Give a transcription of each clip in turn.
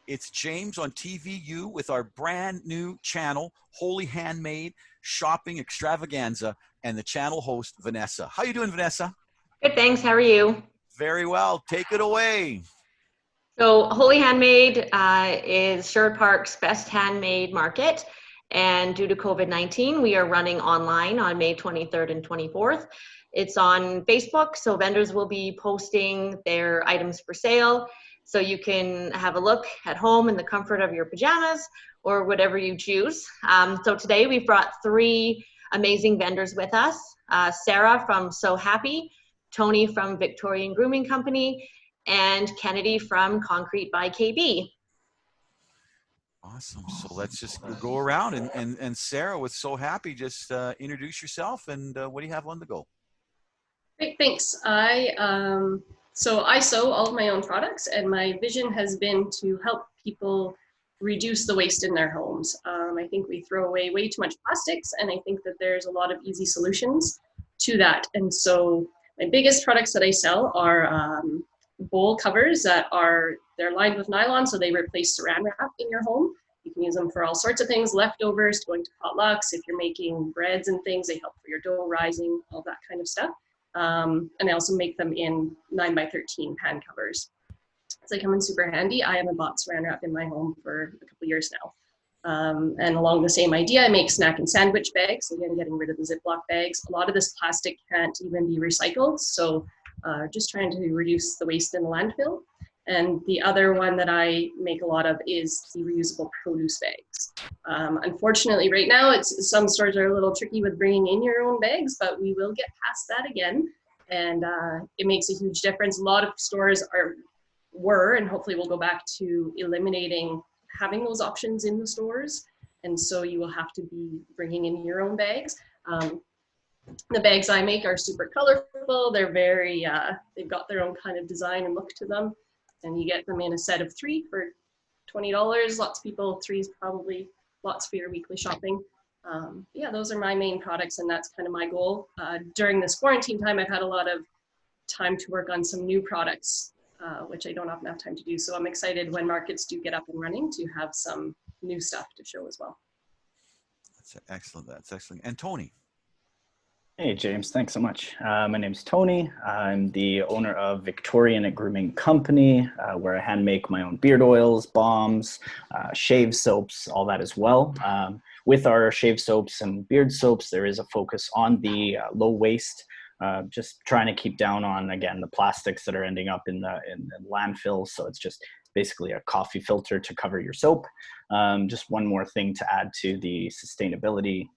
It's James on TVYOU with our brand new channel, Holy Handmade Shopping Extravaganza, and the channel host, Vanessa. How you doing, Vanessa? Good, thanks. How are you? Very well. Take it away. So, Holy Handmade is Sherwood Park's best handmade market. And due to COVID-19, we are running online on May 23rd and 24th. It's on Facebook, so vendors will be posting their items for sale. So you can have a look at home in the comfort of your pajamas or whatever you choose. So today we've brought three amazing vendors with us. Sarah from So Happy, Tony from Victorian Grooming Company, and Kennedy from Koncrete by KB. Awesome. So let's just go around and Sarah with So Happy, just introduce yourself and what do you have on the go? Great, thanks. I sew all of my own products, and my vision has been to help people reduce the waste in their homes. I think we throw away way too much plastics, and I think that there's a lot of easy solutions to that. And so my biggest products that I sell are bowl covers they're lined with nylon, so they replace saran wrap in your home. You can use them for all sorts of things, leftovers, going to potlucks. If you're making breads and things, they help for your dough rising, all that kind of stuff. And I also make them in 9x13 pan covers. So they come in super handy. I haven't bought saran wrap in my home for a couple years now. And along the same idea, I make snack and sandwich bags. Again, getting rid of the Ziploc bags. A lot of this plastic can't even be recycled. So just trying to reduce the waste in the landfill. And the other one that I make a lot of is the reusable produce bags. Unfortunately, right now, some stores are a little tricky with bringing in your own bags, but we will get past that again. And it makes a huge difference. A lot of stores were, and hopefully we'll go back to eliminating having those options in the stores. And so you will have to be bringing in your own bags. The bags I make are super colorful. They're they've got their own kind of design and look to them. And you get them in a set of 3 for $20. Lots of people, 3 is probably lots for your weekly shopping. Yeah, those are my main products, and that's kind of my goal. During this quarantine time, I've had a lot of time to work on some new products, which I don't often have time to do. So I'm excited when markets do get up and running to have some new stuff to show as well. That's excellent. That's excellent. And Tony. Hey, James, thanks so much. My name's Tony. I'm the owner of Victorian Grooming Company, where I hand make my own beard oils, balms, shave soaps, all that as well. With our shave soaps and beard soaps, there is a focus on the low waste, just trying to keep down on, again, the plastics that are ending up in the landfills. So it's just basically a coffee filter to cover your soap. Just one more thing to add to the sustainability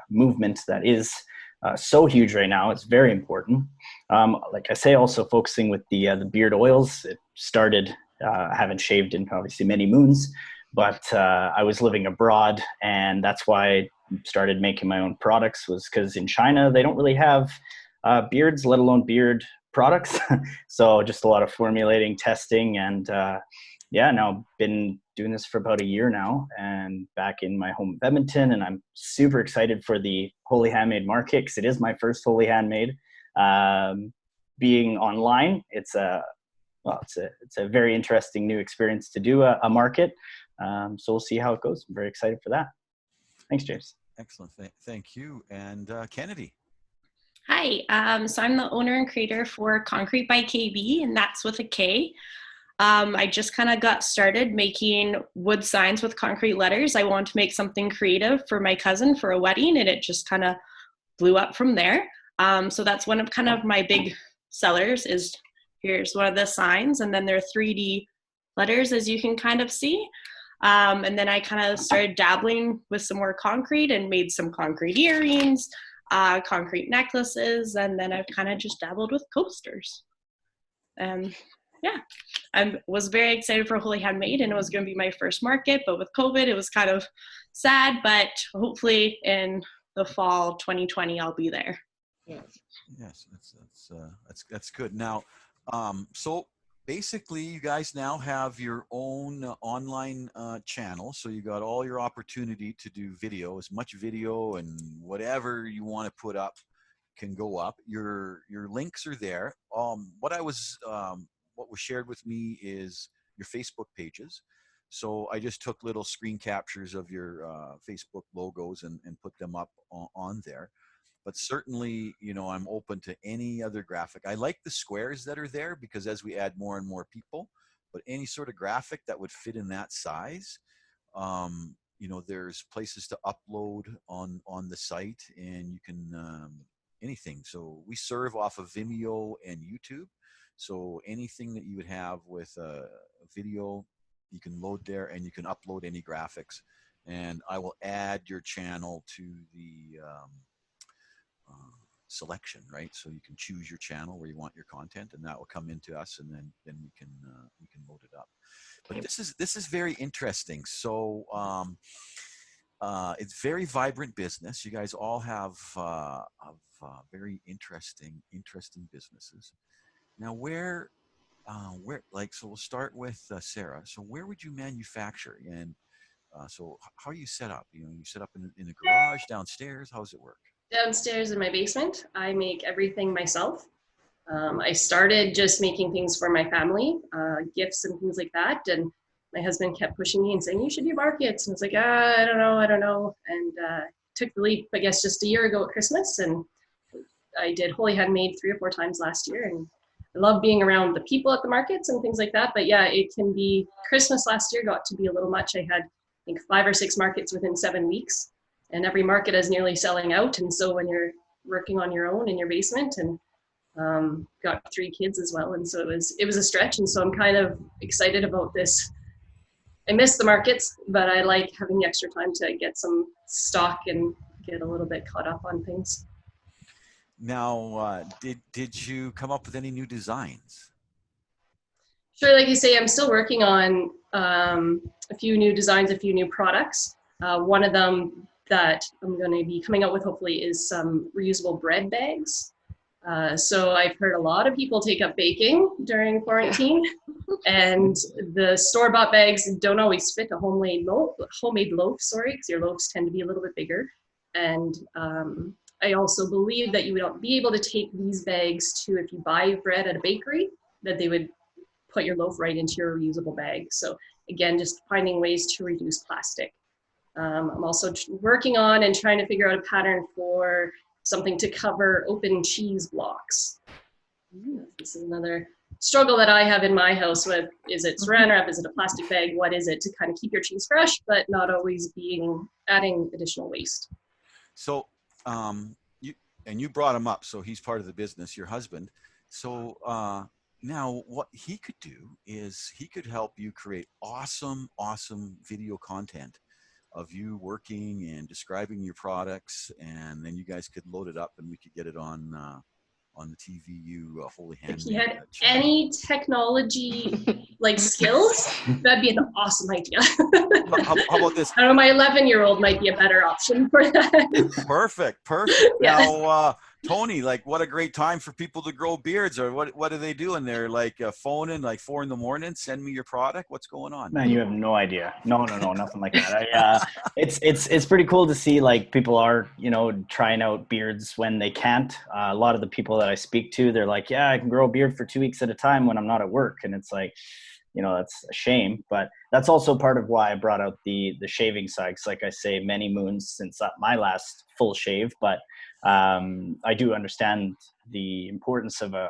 movement that is so huge right now. It's very important. Like I say, also focusing with the beard oils. It started, I haven't shaved in obviously many moons, but I was living abroad, and that's why I started making my own products, was because in China, they don't really have beards, let alone beard products. So just a lot of formulating, testing, and yeah, now I've been doing this for about a year now, and back in my home of Edmonton, and I'm super excited for the Holy Handmade market because it is my first Holy Handmade. Being online, it's a very interesting new experience to do a market. So we'll see how it goes. I'm very excited for that. Thanks, James. Excellent. Thank you. And Kennedy. Hi, so I'm the owner and creator for Koncrete by KB, and that's with a K. I just kind of got started making wood signs with concrete letters. I wanted to make something creative for my cousin for a wedding, and it just kind of blew up from there. So that's one of kind of my big sellers is here's one of the signs, and then there are 3D letters, as you can kind of see. And then I kind of started dabbling with some more concrete and made some concrete earrings, concrete necklaces, and then I've kind of just dabbled with coasters. Yeah, I was very excited for Holy Handmade, and it was going to be my first market, but with COVID, it was kind of sad, but hopefully in the fall 2020, I'll be there. Yes, that's good. Now, so basically, you guys now have your own online channel, so you got all your opportunity to do video, as much video and whatever you want to put up can go up. Your links are there. What was shared with me is your Facebook pages. So I just took little screen captures of your Facebook logos and put them up on there. But certainly, you know, I'm open to any other graphic. I like the squares that are there because as we add more and more people, but any sort of graphic that would fit in that size, you know, there's places to upload on the site, and you can anything. So we serve off of Vimeo and YouTube. So anything that you would have with a video, you can load there, and you can upload any graphics. And I will add your channel to the selection, right? So you can choose your channel where you want your content, and that will come into us, and then we can load it up. But this is very interesting. So it's very vibrant business. You guys all have very interesting businesses. Now, where like, so we'll start with Sarah. So where would you manufacture? And so how are you set up? You know, you set up in a garage, downstairs? How does it work? Downstairs in my basement, I make everything myself. I started just making things for my family, gifts and things like that. And my husband kept pushing me and saying, you should do markets. And I was like, I don't know. And took the leap, I guess, just a year ago at Christmas. And I did Holy Handmade 3 or 4 times last year. And I love being around the people at the markets and things like that. But yeah, it can be, Christmas last year got to be a little much. I had, I think, 5 or 6 markets within 7 weeks. And every market is nearly selling out. And so when you're working on your own in your basement, and got 3 kids as well, and so it was a stretch. And so I'm kind of excited about this. I miss the markets, but I like having the extra time to get some stock and get a little bit caught up on things. Now, did you come up with any new designs? Sure, like you say, I'm still working on a few new designs, a few new products. One of them that I'm going to be coming out with hopefully is some reusable bread bags. So I've heard a lot of people take up baking during quarantine, and the store-bought bags don't always fit a homemade loaf, sorry, because your loaves tend to be a little bit bigger. And I also believe that you would be able to take these bags to, if you buy bread at a bakery, that they would put your loaf right into your reusable bag. So again, just finding ways to reduce plastic. I'm also working on and trying to figure out a pattern for something to cover open cheese blocks. This is another struggle that I have in my house with, is it saran wrap, is it a plastic bag, what is it, to kind of keep your cheese fresh, but not always adding additional waste. So you brought him up, so he's part of the business, your husband. So now what he could do is he could help you create awesome video content of you working and describing your products, and then you guys could load it up and we could get it on the TVYOU Holy Handmade. If you had any technology like skills, that'd be an awesome idea. How about this? I don't know, my 11-year-old might be a better option for that. Perfect. Yeah. Now, Tony, like, what a great time for people to grow beards, or what do they do in there? Like phoning like 4 a.m, send me your product. What's going on? Man, you have no idea. No, nothing like that. It's pretty cool to see, like, people are, you know, trying out beards when they can't. A lot of the people that I speak to, they're like, yeah, I can grow a beard for 2 weeks at a time when I'm not at work. And it's like, you know, that's a shame, but that's also part of why I brought out the shaving side. 'Cause like I say, many moons since my last full shave, but I do understand the importance of a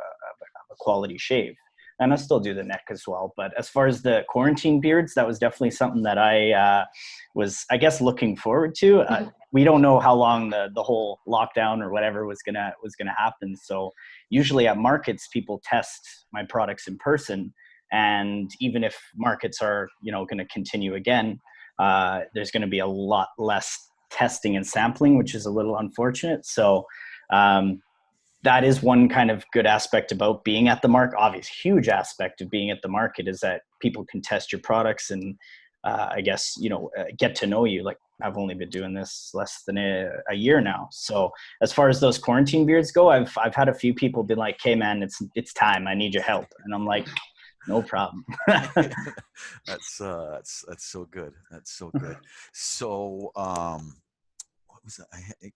quality shave, and I still do the neck as well. But as far as the quarantine beards, that was definitely something that I was, I guess, looking forward to. We don't know how long the whole lockdown or whatever was gonna happen. So usually at markets, people test my products in person, and even if markets are, you know, going to continue again, there's going to be a lot less testing and sampling, which is a little unfortunate. So that is one kind of good aspect about being at the market. Obvious huge aspect of being at the market is that people can test your products and I guess, you know, get to know you. Like, I've only been doing this less than a year now. So as far as those quarantine beards go, I've had a few people be like, hey man, it's time, I need your help. And I'm like, no problem. That's so good. That's so good. So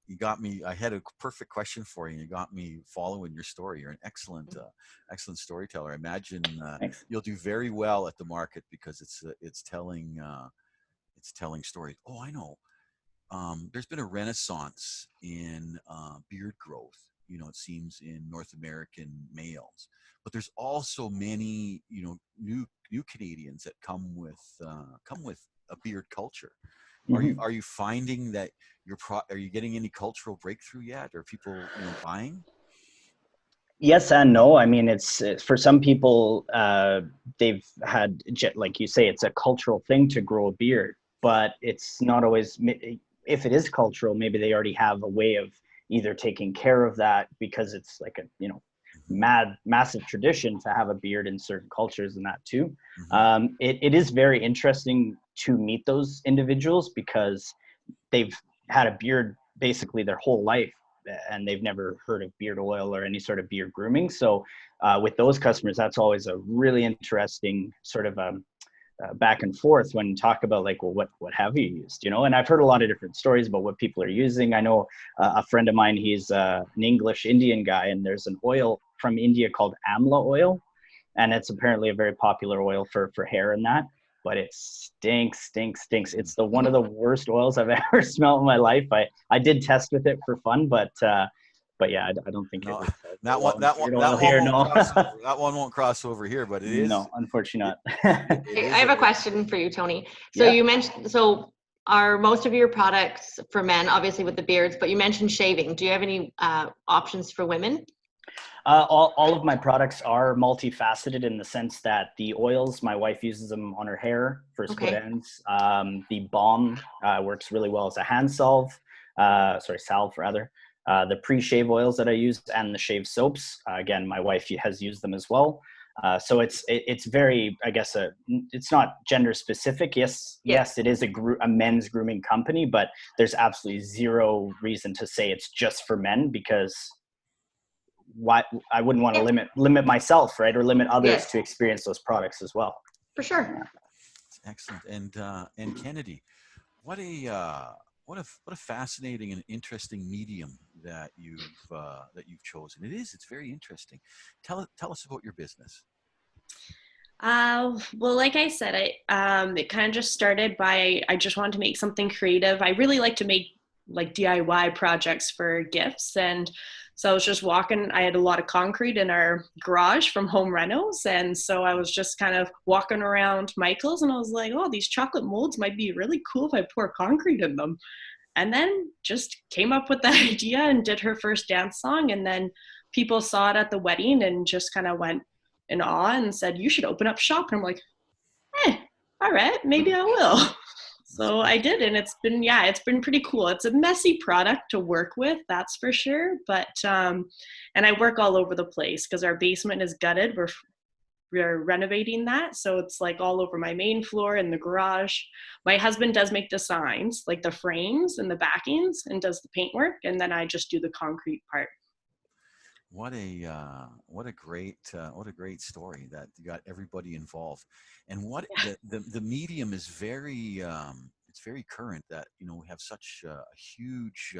You got me. I had a perfect question for you. You got me following your story. You're an excellent, excellent storyteller. I imagine Thanks. you'll do very well at the market because it's telling stories. Oh, I know. There's been a renaissance in beard growth. You know, it seems in North American males, but there's also many, new Canadians that come with a beard culture. Mhm. Are you finding that are you getting any cultural breakthrough yet? Are people buying? Yes and no. I mean, it's for some people, they've had, like you say, it's a cultural thing to grow a beard, but it's not always. If it is cultural, maybe they already have a way of either taking care of that because it's like a Hmm. massive tradition to have a beard in certain cultures and that too. Hmm. It is very interesting to meet those individuals because they've had a beard basically their whole life and they've never heard of beard oil or any sort of beard grooming. So with those customers, that's always a really interesting sort of back and forth when you talk about like, well, what have you used, and I've heard a lot of different stories about what people are using. I know a friend of mine, he's an English Indian guy, and there's an oil from India called amla oil, and it's apparently a very popular oil for hair and that, but it stinks. It's the one of the worst oils I've ever smelled in my life. I did test with it for fun, but yeah, I don't think it No, would that one that one beard that oil one here. won't No. cross over. That one won't cross over here, but No, unfortunately it, not. it I is have a question for you, Tony. So Yeah. you mentioned, so are most of your products for men, obviously with the beards, but you mentioned shaving. Do you have any options for women? All of my products are multifaceted in the sense that the oils, my wife uses them on her hair for split Okay. ends. The balm works really well as a hand salve rather. The pre-shave oils that I use and the shave soaps, again, my wife has used them as well. So it's very, I guess, it's not gender specific. Yes, it is a men's grooming company, but there's absolutely zero reason to say it's just for men because why I wouldn't want to limit myself, right, or limit others Yes, to experience those products as well. for sure. It's excellent. And Kennedy, what a what a fascinating and interesting medium that you've chosen. It's very interesting. Tell us about your business. Well, like I said, it kind of just started by I just wanted to make something creative. I really like to make like DIY projects for gifts, and so I was just walking. I had a lot of concrete in our garage from home renos, and so I was just kind of walking around Michael's, and I was like, "Oh, these chocolate molds might be really cool if I pour concrete in them." And then just came up with the idea and did her first dance song, and then people saw it at the wedding and just kind of went in awe and said, "You should open up shop." And I'm like, all right, maybe I will. So I did, and it's been pretty cool. It's a messy product to work with, that's for sure. But and I work all over the place because our basement is gutted. We're renovating that, so it's like all over my main floor in the garage. My husband does make the signs, like the frames and the backings, and does the paintwork, and then I just do the concrete part. What a great story that you got everybody involved, and what the medium is very it's very current that we have such a huge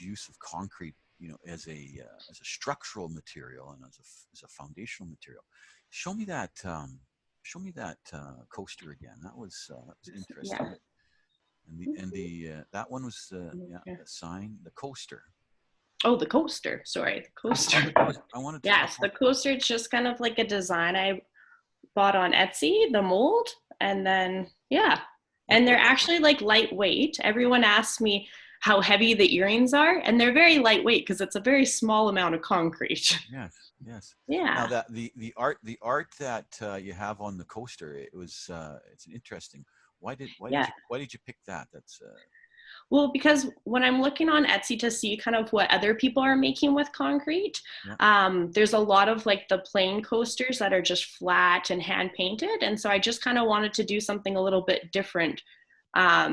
use of concrete as a structural material and as a foundational material. Show me that coaster again. That was interesting. Yeah. And the that one was Okay. the sign, the coaster. Oh, the coaster. Sorry, the coaster. I wanted to Yes, the coaster. It's just kind of like a design I bought on Etsy, the mold, and then yeah, and they're actually like lightweight. Everyone asks me how heavy the earrings are, and they're very lightweight because it's a very small amount of concrete. Yes, yes. Now Yeah, that the art that you have on the coaster, it's an interesting. yeah. Why did you pick that? That's Well, because when I'm looking on Etsy to see kind of what other people are making with concrete, yeah. there's a lot of like the plain coasters that are just flat and hand painted. And so I just kind of wanted to do something a little bit different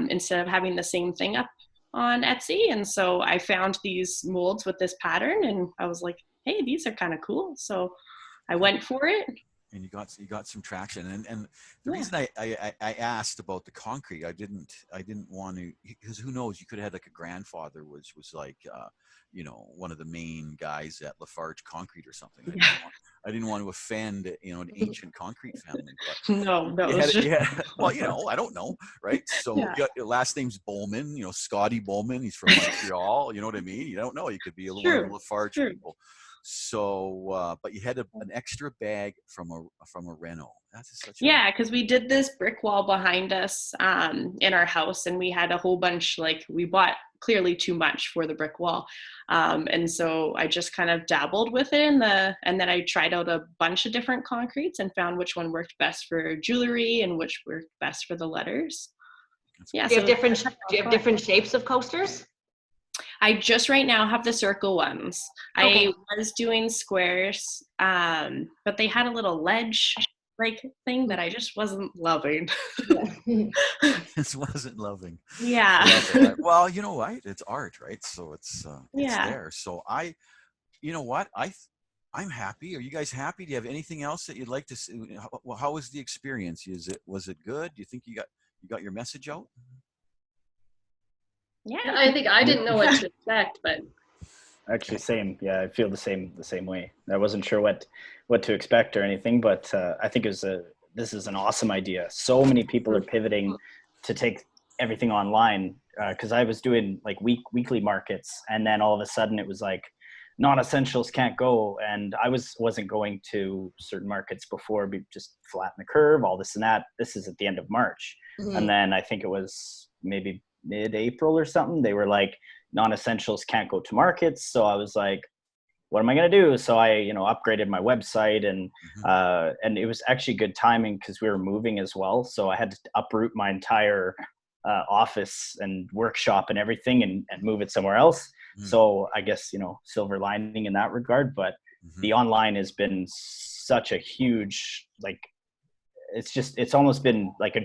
instead of having the same thing up on Etsy. And so I found these molds with this pattern and I was like, hey, these are kind of cool. So I went for it. And you got some traction. And the Yeah. reason I asked about the concrete, I didn't want to, because who knows, you could have had like a grandfather was like you know, one of the main guys at Lafarge Concrete or something. I didn't want to offend, you know, an ancient concrete family, but No, you it was had it, just yeah. Well, you know, I don't know, right? So yeah. your last name's Bowman, you know, Scotty Bowman. He's from Montreal. You know what I mean? You don't know. You could be one of the True. Lafarge True. people. So, but you had an extra bag from a reno. That's such a Yeah, because we did this brick wall behind us in our house, and we had a whole bunch, like we bought clearly too much for the brick wall. And so I just kind of dabbled with it and then I tried out a bunch of different concretes and found which one worked best for jewelry and which worked best for the letters. Yeah, Do you have so different shapes of coasters? I just right now have the circle ones. Okay. I was doing squares, but they had a little ledge like thing that I just wasn't loving. this wasn't loving. Yeah. Right? Well, you know what? It's art, right? So it's Yeah. there. So you know what? I'm happy. Are you guys happy? Do you have anything else that you'd like to see? How was the experience? Was it good? Do you think you got your message out? Yeah. I think I didn't know what to expect, but Actually, same. Yeah, I feel the same way. I wasn't sure what to expect or anything, but I think this is an awesome idea. So many people are pivoting to take everything online because I was doing like weekly markets, and then all of a sudden it was like non-essentials can't go, and I wasn't going to certain markets before, just flatten the curve, all this and that. This is at the end of March, and then I think it was maybe mid-April or something. They were like, non-essentials can't go to markets. So I was like, what am I going to do? So I, upgraded my website and it was actually good timing because we were moving as well. So I had to uproot my entire office and workshop and everything and move it somewhere else. So I guess, silver lining in that regard, but the online has been such a huge, like, it's almost been like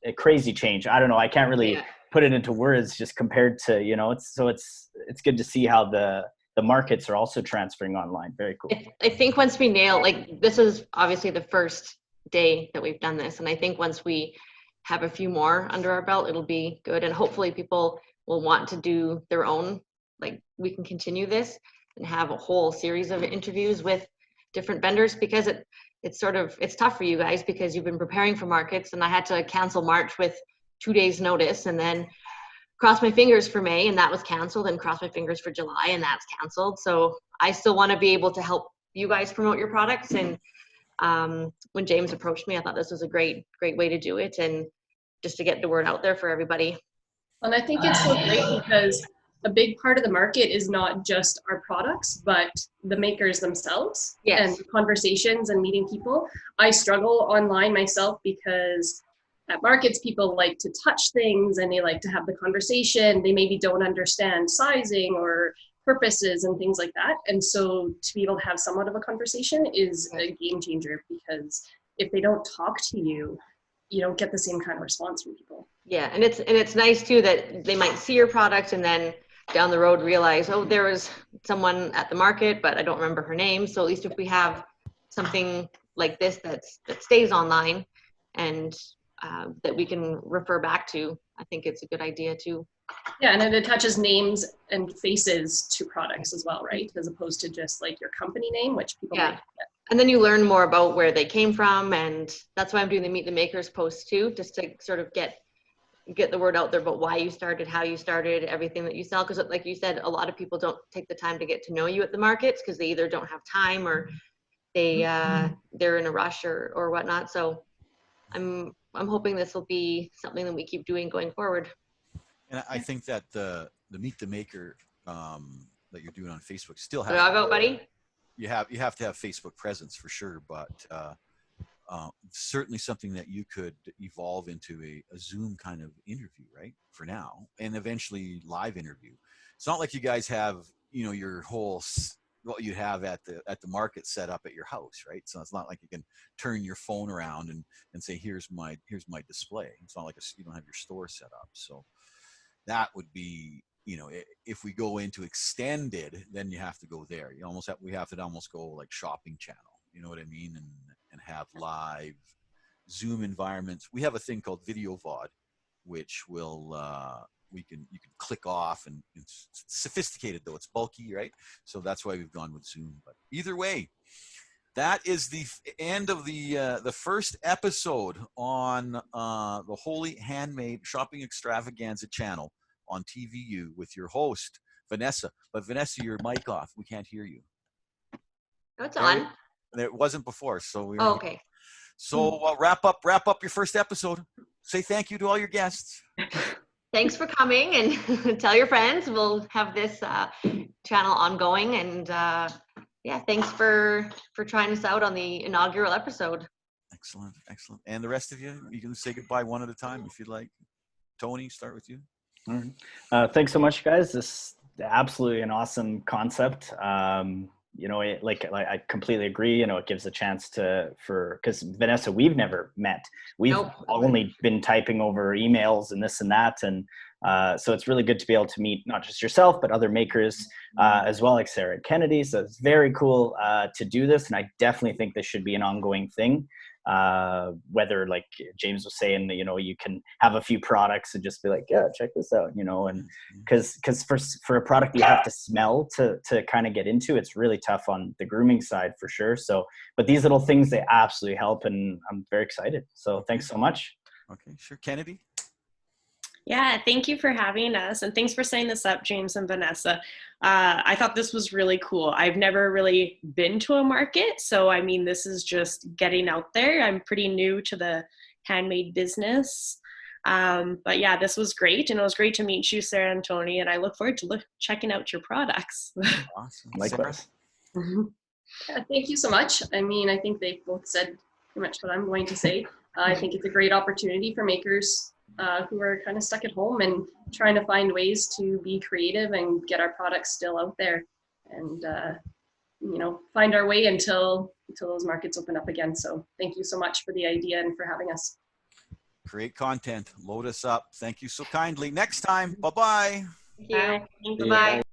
a crazy change. I don't know. I can't really put it into words just compared to, it's good to see how the markets are also transferring online. Very cool. I think once we nail, like, this is obviously the first day that we've done this. And I think once we have a few more under our belt, it'll be good. And hopefully people will want to do their own, like, we can continue this and have a whole series of interviews with different vendors, because it's tough for you guys because you've been preparing for markets, and I had to cancel March with 2 days notice, and then cross my fingers for May, and that was canceled, and cross my fingers for July, and that's canceled. So I still want to be able to help you guys promote your products. And when James approached me, I thought this was a great way to do it, and just to get the word out there for everybody. And I think it's so great because a big part of the market is not just our products, but the makers themselves. Yes. And conversations and meeting people. I struggle online myself because at markets, people like to touch things and they like to have the conversation. They maybe don't understand sizing or purposes and things like that. And so to be able to have somewhat of a conversation is a game changer, because if they don't talk to you, you don't get the same kind of response from people. Yeah, and it's nice too that they might see your product and then down the road realize, oh, there was someone at the market, but I don't remember her name. So at least if we have something like this that stays online and that we can refer back to, I think it's a good idea too. Yeah, and it attaches names and faces to products as well, right? As opposed to just like your company name, which people might forget. And then you learn more about where they came from, and that's why I'm doing the Meet the Makers post too, just to sort of get the word out there about why you started, how you started, everything that you sell. Because like you said, a lot of people don't take the time to get to know you at the markets because they either don't have time or they're in a rush or whatnot. So I'm hoping this will be something that we keep doing going forward. And I think that the Meet the Maker that you're doing on Facebook still has. Dog out, buddy. You have to have Facebook presence for sure, but certainly something that you could evolve into a Zoom kind of interview, right? For now, and eventually live interview. It's not like you guys have your whole what you have at the market set up at your house, right? So it's not like you can turn your phone around and say, here's my display. It's not like you don't have your store set up. So that would be, if we go into extended, then you have to go there. We have to almost go like shopping channel, you know what I mean? And have live Zoom environments. We have a thing called video VOD, which will you can click off, and it's sophisticated though. It's bulky, right? So that's why we've gone with Zoom. But either way, that is the end of the first episode on the Holy Handmade Shopping Extravaganza channel on TVYOU with your host Vanessa. But Vanessa, your mic off. We can't hear you. Oh, it's on. It wasn't before, so we. Oh, okay. So wrap up your first episode. Say thank you to all your guests. Thanks for coming, and tell your friends. We'll have this channel ongoing, and yeah, thanks for trying us out on the inaugural episode. Excellent, excellent. And the rest of you, you can say goodbye one at a time if you'd like. Tony, start with you. All right. Thanks so much, guys. This is absolutely an awesome concept. You know, I completely agree. You know, it gives a chance because Vanessa, we've never met. We've only been typing over emails and this and that. And so it's really good to be able to meet not just yourself, but other makers as well, like Sarah and Kennedy. So it's very cool to do this. And I definitely think this should be an ongoing thing. Whether, like James was saying, you know, you can have a few products and just be like, yeah, check this out, you know, and because for a product you have to smell to kind of get into, it's really tough on the grooming side for sure. So, but these little things, they absolutely help, and I'm very excited. So thanks so much. Okay, sure. Kennedy? Yeah, thank you for having us, and thanks for setting this up, James and Vanessa. I thought this was really cool. I've never really been to a market, so I mean, this is just getting out there. I'm pretty new to the handmade business, but yeah, this was great, and it was great to meet you, Sarah and Tony, and I look forward to checking out your products. Awesome. Likewise. Yeah, thank you so much. I mean, I think they both said pretty much what I'm going to say. I think it's a great opportunity for makers who are kind of stuck at home and trying to find ways to be creative and get our products still out there, and you know, find our way until those markets open up again. So thank you so much for the idea and for having us. Create content, load us up. Thank you so kindly. Next time, bye-bye. Thank you. Bye. Bye-bye.